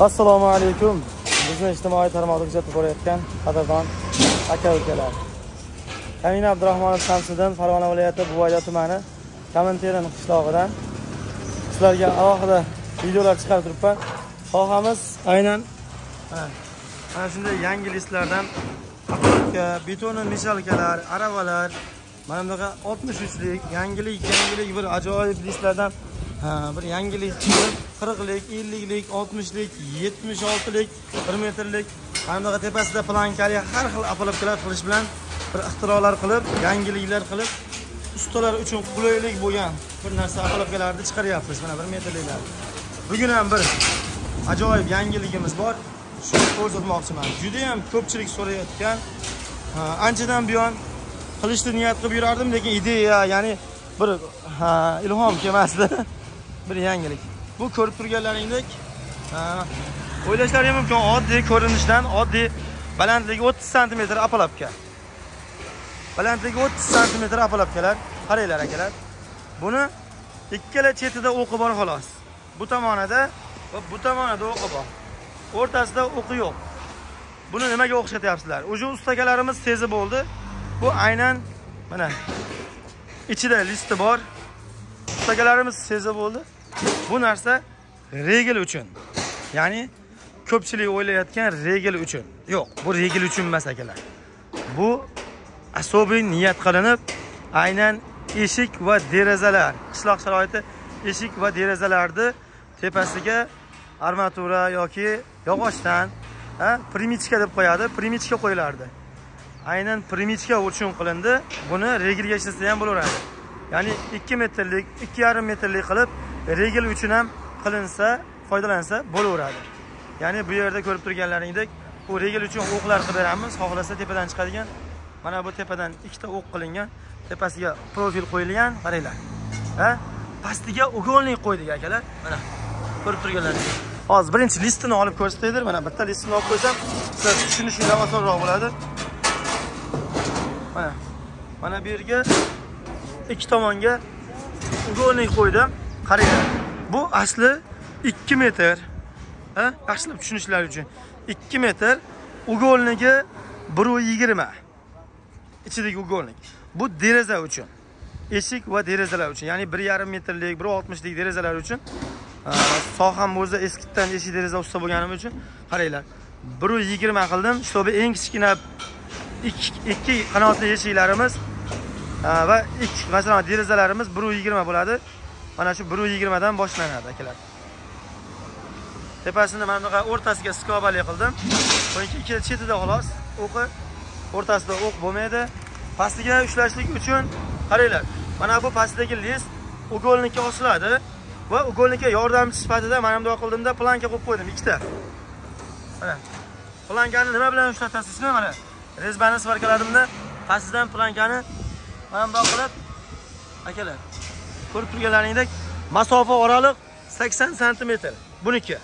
Assalomu alaykum. Bizni ijtimoiy tarmoqda kuzatib borayotgan qadrdon aka-ukalar. Amin Abdurahmonov Shamsiddin, Farg'ona viloyati Buvayda tumani Kaminterin qishlog'idan sizlarga alohida videolar chiqarib turibman. Xohamiz aynan mana shunday yangi listlardan beton mishalkalar, aravalar, mana bunaqa 63lik, yangilik bir ajoyib listlardan bir yangilik chiqib 40lik, 50lik, 60lik, 76lik, 1 metrlik, mana bunaqa tepasida plankali har xil apalapkalar qilish bilan bir ixtirolar qilib, yangiliklar qilib, ustalar uchun qulaylik bo'lgan bir narsa apalapkalarni chiqaryapmiz. Mana 1 metrliklar. Bugun ham bir ajoyib yangiligimiz bor. Shuni ko'rsatmoqchiman. Juda ham ko'pchilik so'rayotgan, anchadan buyon qilishni niyat qilib yurardim, lekin ideya, ya'ni bir ilhom kelmasdi. Bir yangilik. Bu ko'rib turganlaringdek, o'ylashlaring mumkin, oddiy ko'rinishdan oddiy balandligi 30 sm apalapka. Balandligi 30 sm apalapkalar. Qaranglar akalar. Buni ikkala chetida o'qi bor xolos. Bu tomonida va bu tomonida o'qi bor. O'rtasida o'qi yo'q. Buni nimaga o'xshatyapsizlar? O'sha ustakalarimiz sezib bo'ldi. Bu aynan mana ichida listi bor. Ustakalarimiz sezib bo'ldi. Bu narsa regel uchun. Ya'ni ko'pchilik o'ylayotgan regel uchun. Yo'q, bu regel uchun emas akalar. Bu asobiy niyat qilinib, aynan eshik va derazalar, qishloq sharoiti eshik va derazalarni tepasiga armatura yoki yog'ochdan, primichka deb qo'yadi, primichka qo'yilardi. Aynan primichka uchun qilindi. Buni regelga ishlasa ham bo'laveradi. Ya'ni 2 metrlik, 2,5 metrlik qilib regel uchun ham qilinsa, foydalansa bo'laveradi. Ya'ni bu yerda ko'rib turganlaringdek, bu regel uchun o'qlar qilib beramiz. Xohlasa tepadan chiqadigan, mana bu tepadan ikkita o'q qilingan, tepasiga profil qo'yilgan, qaranglar. Pastiga ugolnik qo'ydik akalar. Mana ko'rib turganlaringiz. Hozir birinchi listini olib ko'rsataydir. Mana bitta listini olib qo'ysam, sizlar tushunishingiz osonroq bo'ladi. Mana bu yerga ikki tomonga ugolnik qo'ydim. Qaranglar. Bu asli 2 metr. Yaxshilab tushunishlari uchun 2 metr ugolnigi 1.20. Ichidagi ugolnik. Bu deraza uchun. Eshik va derazalar uchun. Ya'ni 1,5 metrlik, 1.60lik derazalar uchun. Soham o'zi eskitdan eshik deraza usta bo'lganim uchun qaranglar. 1.20 qildim. Shtobi eng kichkina 2 qanotli eshiklarimiz va masalan derazalarimiz 1.20 bo'ladi. Mana shu 1.20 dan boshlanadi akalar. Tepasini mana bunaqa o'rtasiga skobali qildim. Chunki ikkita chetida xolos o'qi, o'rtasida o'q bo'lmaydi. Pastiga ushlashlik uchun qaranglar. Mana bu pastdagi list ugolnikka osiladi va ugolnikka yordamchi sifatida mana bunday qildimda planka qo'yib qo'ydim ikkita. Mana plankani nima bilan ushlatasizmi? Mana rezbani svarkaladimda pastidan plankani mana bunday qilib akalar. Ko'rib turganlaringdek masofa oraliq 80 sm buniki.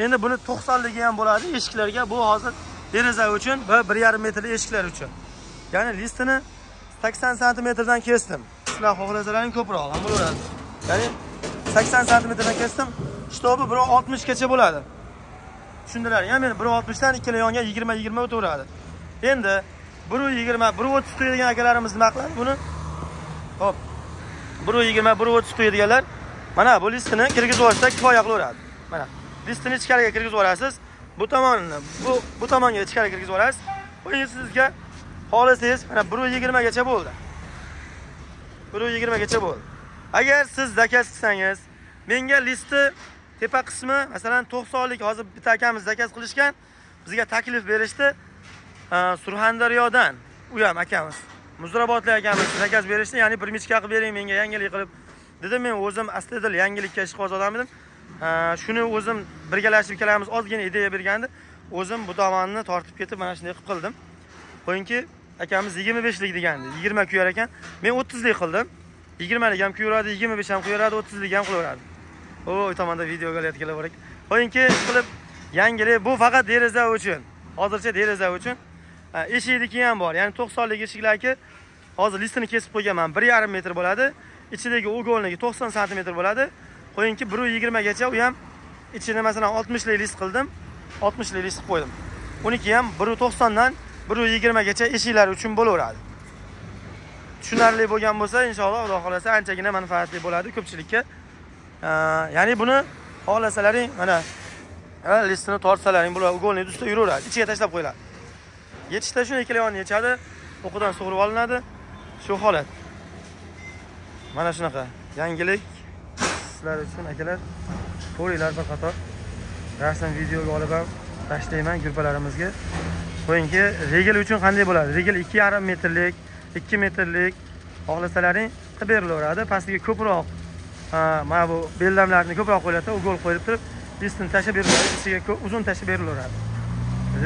Endi buni 90ligi ham bo'ladi eshiklarga. Bu hozir deraza uchun va 1,5 metrli eshiklar uchun. Ya'ni listini 80 sm dan kesdim. Sizlar xohlasalaring ko'proq ham bo'laveradi. Ya'ni 80 sm dan kesdim. Shtobi 1.60 gacha bo'ladi. Tushundilaring? Ya'ni 1.60 dan ikkala yonga 20 o'taveradi. Endi 1.20, 1.30 qo'yadigan akalarimiz nima qiladi buni? Hop. 1.20, 1.30 qo'yadiganlar mana bu listini kirgizib olsa kifoya qilaveradi. Mana listini ichkariga kirgizib olasiz. Bu tomonini bu tomonga ichkariga kirgizib olasiz. Endi sizga xohlasangiz mana 1.20 gacha bo'ldi. 1.20 gacha bo'ldi. Agar siz zakaz qilsangiz, menga listi tepa qismi masalan 90lik hozir bitta akamiz zakaz qilishgan, bizga taklif berishdi. Surxondaryodan u ham akamiz, Muzrabotli akamiz zakaz berishdi, ya'ni primichka qilib bering menga yangilik qilib. Dedim men o'zim aslida yangilikka ishqiboz odam edim. Shuni o'zim birgalashib ikkalamiz ozgina ideya bergandi. O'zim bu tomonni tortib ketib mana shunday qilib qildim. Qo'yinki akamiz 25lik degandi. 20 kuyar ekan. Men 30lik qildim. 20lik ham kuyaradi, 25 ham kuyaradi, 30lik ham qilaveradi. O'y tomonda video olayotganlar bor ekan. Qo'yinki qilib yangilik bu faqat deraza uchun. Hozircha deraza uchun. Eshikniki ham bor. Ya'ni 90lik eshiklarki hozir listini kesib qo'yganman. 1,5 metr bo'ladi. Ichidagi ugolnigi 90 sm bo'ladi. Qo'yinki 1.20 gacha u ham ichini masalan 60 lik list qildim, 60 lik list qo'ydim. Uniki ham 1.90 dan 1.20 gacha eshiklar uchun bo'laveradi. Tushunarli bo'lgan bo'lsa, inshaalloh Xudo xolasa anchagina manfaatli bo'ladi ko'pchilikka. Ya'ni buni xohlasalaring mana listini tortsalaring, bular ugolning ustida yuraveradi, ichiga tashlab qo'yiladi. Yetishda shuni ikkalayonni yechadi, o'qidan sug'urib olinadi. Shu holat. Mana shunaqa yangilik sizlar uchun akalar. Ko'ringlar bir qator. Rasm videoga olib ham tashlayman grupalarimizga. Qo'yingki, regel uchun qanday bo'ladi? Regel 2,5 metrlik, 2 metrlik xohlasalaring qilib berilaveradi. Pastiga ko'proq mana bu beldamlarni ko'proq qo'yiladi, ugol qo'yib turib, listni tashib beriladi, ichiga uzun tashib berilaveradi.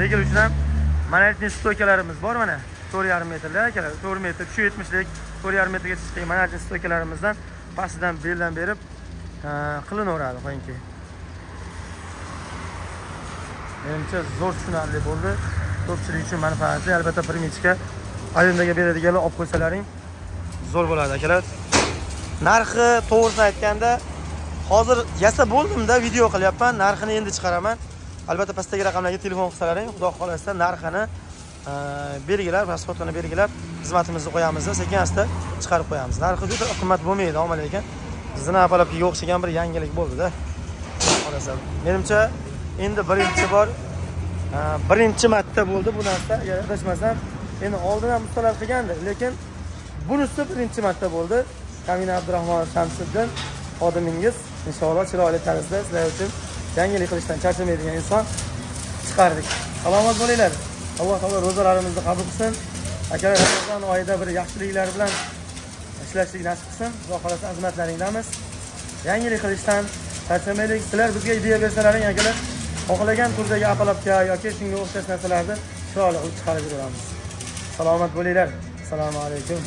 Regel uchun ham monolitniy stoykalarimiz bor mana. 4,5 metrlik akalar, 4 metr, 370 lik, 4,5 metrga chiqgan monolitniy stoykalarimizdan pastidan beldan berib qilinaveradi qo'yingki. Menimcha zo'r tushunarli bo'ldi. Ko'pchilik uchun manfaatli, albatta primichka arendaga beradiganlar olib qo'ysalaring zo'r bo'ladi akalar. Narxi to'g'risini aytganda hozir yasa bo'ldimda video qilyapman, narxini endi chiqaraman. Albatta pastdagi raqamlarga telefon qilsalaring, xudo xolasa narxini belgilab, pasportini belgilab, xizmatimizni qo'yamiz, sekin-asta chiqarib qo'yamiz. Narxi juda qimmat bo'lmaydi, omma lekin bizning apalapga o'xshagan bir yangilik bo'ldi-da. Xolasa, menimcha endi birinchi marta bo'ldi bu narsa, agar adashmasam. Endi oldin ham ustalar qilgandi, lekin bunisi birinchi marta bo'ldi. Kamina Abdurahmon Shamsiddin xodimingiz inshaalloh chiroyli tarzda sizlar uchun yangilik qilishdan charchamaydigan inson chiqardik. Salomat bo'linglar. Alloh taolo ro'zalarimizni qabul qilsin. Akalar Ramazon oyida bir yaxshiliklar bilan ishlashlik nasib qilsin. Xudo xolasa xizmatlaringdamiz. Yangilik qilishdan charchamaylik. Sizlar bizga ideya bersalaring akalar, xohlagan turdagi apalapka yoki shunga o'xshash narsalarni chiroyli qilib chiqarib beramiz. Salomat bo'linglar. Assalomu alaykum.